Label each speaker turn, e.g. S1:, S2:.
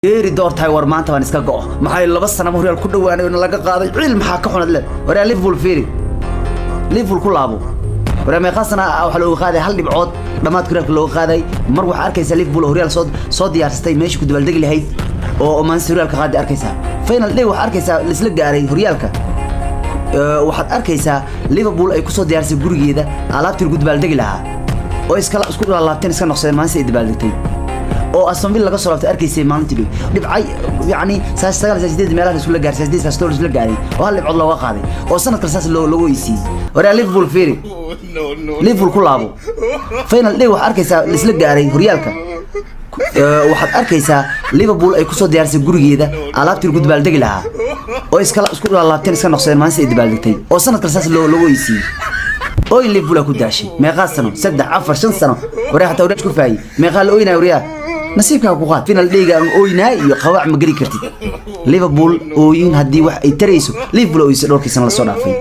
S1: إيري دور تاي ورمان تبان إسكا قو محاي لبس سنة مهريال كل دواني ونلقى قاضي علم حاكة حنا دلنا ورا ليفول فيري ليفول كل أبو ورا ما خاصنا أو حلو خاذي هل بعود لما تكرر كله خاذي مروح أركيس ليفول هوريال صود يارستي ماشي كنت بلدق لهي أو ما نسيريال كخاذي أركيسها فين اللي هو أركيسها لسلق قاري هوريالك واحد أركيسها ليفول أي كسود يارس جورجي ده على ترجود بلدق لها أو إسكال أسكول الله تنسى نقصين ما نسيت بلدقتين oo Aston Villa laga soo laabtay arkaysay maantii dhibcay yaani saasagaal sajdeed meelaha isku la gaarsiisay sajdeed stories la gaaray oo hal dhibcood looga qaaday oo sanad kale saas loogu iisii hore Liverpool fiiri Liverpool ku laabo final day wax arkaysaa isla gaaray horyaalka waxaad arkaysaa Liverpool ay ku soo diyaarisay gurigeeda alaabtii gudbaal degi lahaa oo isku laabteen iska noqseen maanta idbaaldigtay oo sanad kale saas loogu iisii oo Liverpool ku daashay meeqa sano 3-4 sano hore hatta wada isku faayay meeqa la ooyinay horiyaa نصيبك أقوات فينا الليجا أوينا يقوى مجري كرتي ليفربول أوين هدي واحد تريسو ليفربول أويس دور كيسان الصنافين